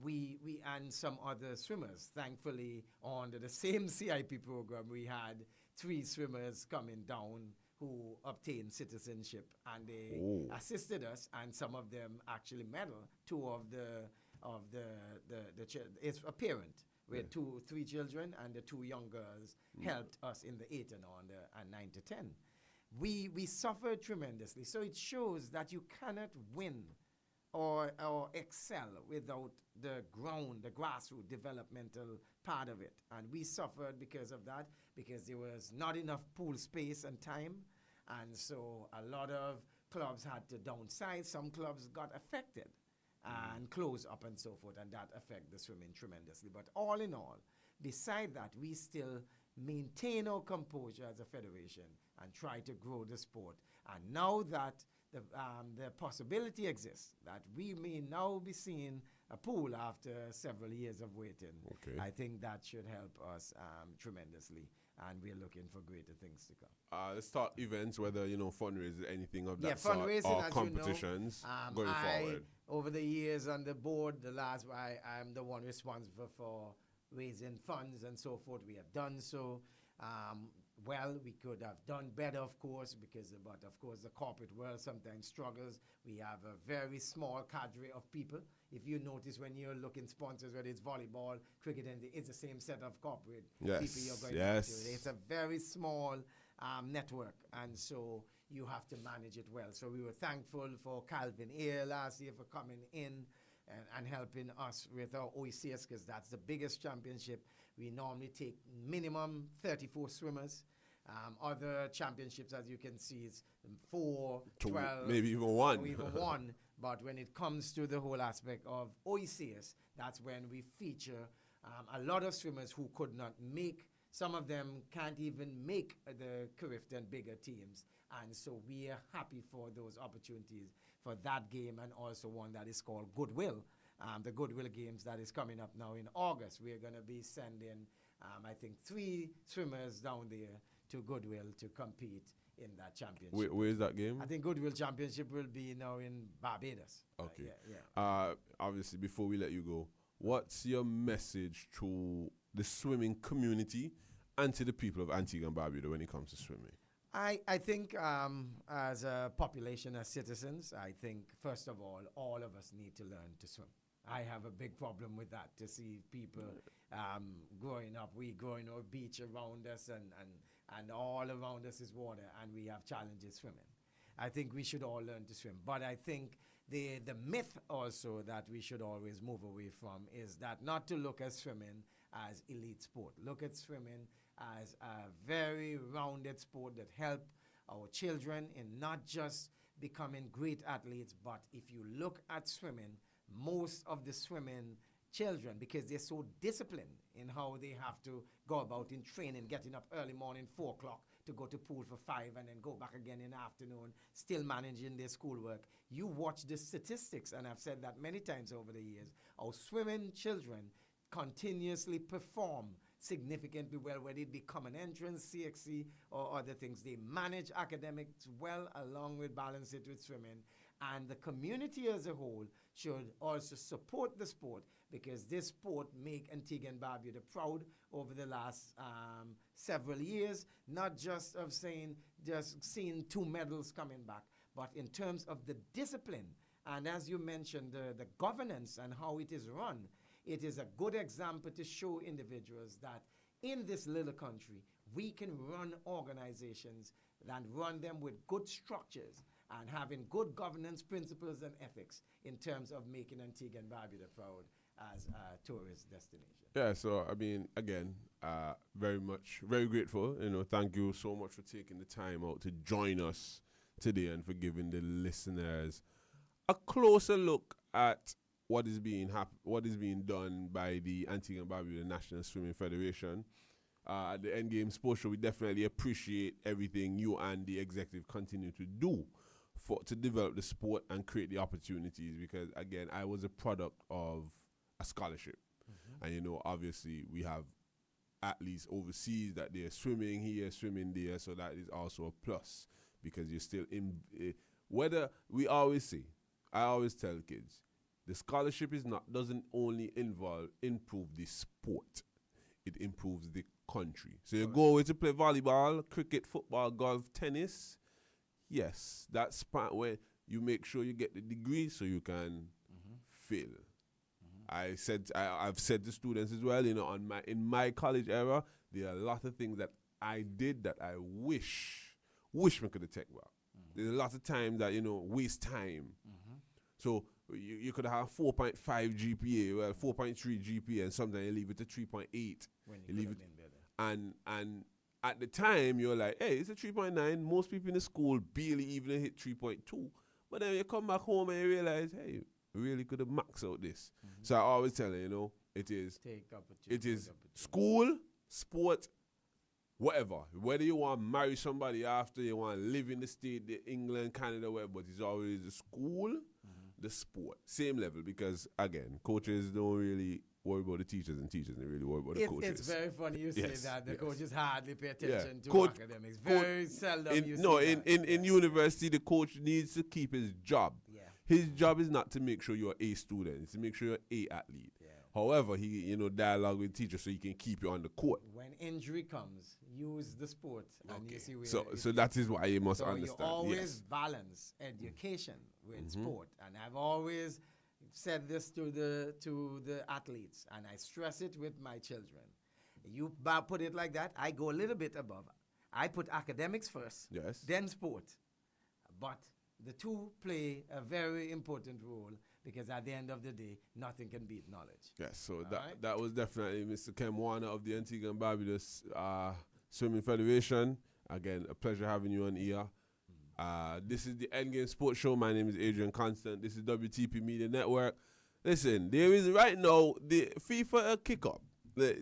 we and some other swimmers, thankfully, under the same CIP program, we had 3 swimmers coming down who obtained citizenship, and they assisted us, and some of them actually medal. 2 of the it's a parent with 3 children, and the 2 young girls helped us in the 8 and under and 9 to 10. We suffered tremendously, so it shows that you cannot win or excel without the ground, the grassroots developmental part of it. And we suffered because of that, because there was not enough pool space and time. And so a lot of clubs had to downsize. Some clubs got affected and closed up and so forth, and that affected the swimming tremendously. But all in all, beside that, we still maintain our composure as a federation and try to grow the sport. And now that the possibility exists that we may now be seeing a pool after several years of waiting. Okay. I think that should help us tremendously, and we're looking for greater things to come. Let's start events, whether, fundraisers, anything of that fundraising, sort, or as competitions you know, going forward. Over the years on the board, I'm the one responsible for raising funds and so forth. We have done so. Well, we could have done better, of course, but of course the corporate world sometimes struggles. We have a very small cadre of people. If you notice when you're looking sponsors, whether it's volleyball, cricket, and it's the same set of corporate people you're going to. It's a very small network, and so you have to manage it well. So we were thankful for Calvin Eyre last year for coming in and helping us with our OECS, because that's the biggest championship. We normally take minimum 34 swimmers. Other championships, as you can see, is 4, 12, maybe even 1. Or even 1. But when it comes to the whole aspect of OECS, that's when we feature a lot of swimmers who could not make. Some of them can't even make the Carifta and bigger teams. And so we are happy for those opportunities for that game, and also one that is called Goodwill. The Goodwill Games that is coming up now in August. We're going to be sending, I think, 3 swimmers down there to Goodwill to compete in that championship. Where is that game? I think Goodwill Championship will be now in Barbados. Okay. Yeah. Obviously, before we let you go, what's your message to the swimming community and to the people of Antigua and Barbuda when it comes to swimming? I think as a population, as citizens, I think, first of all of us need to learn to swim. I have a big problem with that, to see people growing up, beach around us, and all around us is water, and we have challenges swimming. I think we should all learn to swim. But I think the myth also that we should always move away from is that not to look at swimming as elite sport. Look at swimming as a very rounded sport that help our children in not just becoming great athletes, but if you look at swimming, most of the swimming children, because they're so disciplined in how they have to go about in training, getting up early morning, 4 o'clock, to go to pool for 5 and then go back again in the afternoon, still managing their schoolwork. You watch the statistics, and I've said that many times over the years, our swimming children continuously perform significantly well, whether it be common entrance, CXC, or other things. They manage academics well, along with balance it with swimming. And the community as a whole should also support the sport, because this sport make Antigua and Barbuda proud over the last several years, not just of seeing 2 medals coming back, but in terms of the discipline. And as you mentioned, the governance and how it is run, it is a good example to show individuals that in this little country, we can run organizations and run them with good structures and having good governance principles and ethics in terms of making Antigua and Barbuda proud as a tourist destination. Yeah, so, I mean, again, very grateful. Thank you so much for taking the time out to join us today and for giving the listeners a closer look at what is being done by the Antigua and Barbuda National Swimming Federation. At the Endgame Sports Show, we definitely appreciate everything you and the executive continue to do to develop the sport and create the opportunities, because, again, I was a product of a scholarship. Mm-hmm. And, obviously, we have athletes overseas that they're swimming here, swimming there, so that is also a plus, because you're still in... whether we always say, I always tell kids, the scholarship doesn't only improve the sport, it improves the country. So you go away to play volleyball, cricket, football, golf, tennis. Yes, that's part where you make sure you get the degree so you can fail. I've said to students as well, in my college era, there are a lot of things that I did that I wish we could have taken back. There's a lot of times that, waste time. So you could have 4.5 GPA, well, 4.3 GPA, and sometimes you leave it to 3.8. When you leave it better. And at the time, you're like, hey, it's a 3.9. Most people in the school barely even hit 3.2. But then you come back home and you realize, hey, we really could have maxed out this. So I always tell you, it is school, sport, whatever. Whether you want to marry somebody after, you want to live in the state, the England, Canada, whatever, but it's always the school, the sport. Same level, because, again, coaches don't really worry about the teachers, and teachers don't really worry about the coaches. It's very funny you say that. The coaches hardly pay attention to Coach, academics. Very seldom you see that. In university, the coach needs to keep his job. Yeah. His job is not to make sure you're A student. It's to make sure you're A athlete. Yeah. However, he dialogue with teachers so he can keep you on the court. When injury comes, use the sport. And you see where so that is why you must understand. You always balance education with sport. And I've always said this to the athletes, and I stress it with my children. You put it like that, I go a little bit above. I put academics first, then sport. But the two play a very important role, because at the end of the day, nothing can beat knowledge. Yes, so that was definitely Mr. Ken Warner of the Antigua and Barbuda Swimming Federation. Again, a pleasure having you on here. This is the Endgame Sports Show. My name is Adrian Constant. This is WTP Media Network. Listen, there is right now the FIFA kick-up.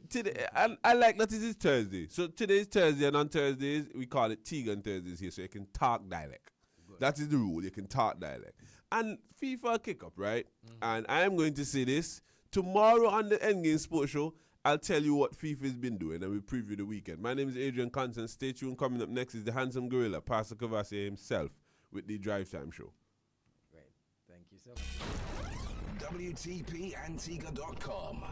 Today, I like that it is Thursday. So today is Thursday, and on Thursdays, we call it Tegan Thursdays here, so you can talk dialect. That is the rule. You can talk dialect. And FIFA kick-up, right? And I am going to say this. Tomorrow on the Endgame Sports Show, I'll tell you what FIFA has been doing, and we'll preview the weekend. My name is Adrian Constant. Stay tuned. Coming up next is the handsome gorilla, Pastor Kavasi himself, with the Drive Time Show. Great. Thank you so much. WTPAntigua.com.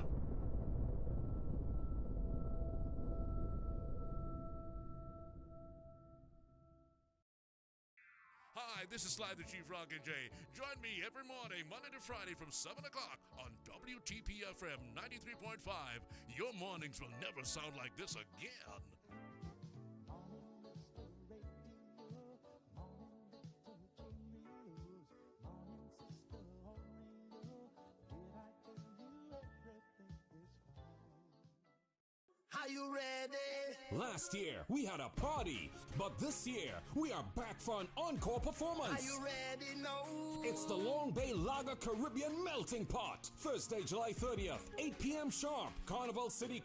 Hi, this is Sly the Chief Rockin' J. Join me every morning, Monday to Friday from 7 o'clock on WTP FM 93.5. Your mornings will never sound like this again. Are you ready? Last year, we had a party, but this year, we are back for an encore performance. Are you ready? No. It's the Long Bay Lager Caribbean Melting Pot. Thursday, July 30th, 8 p.m. sharp, Carnival City.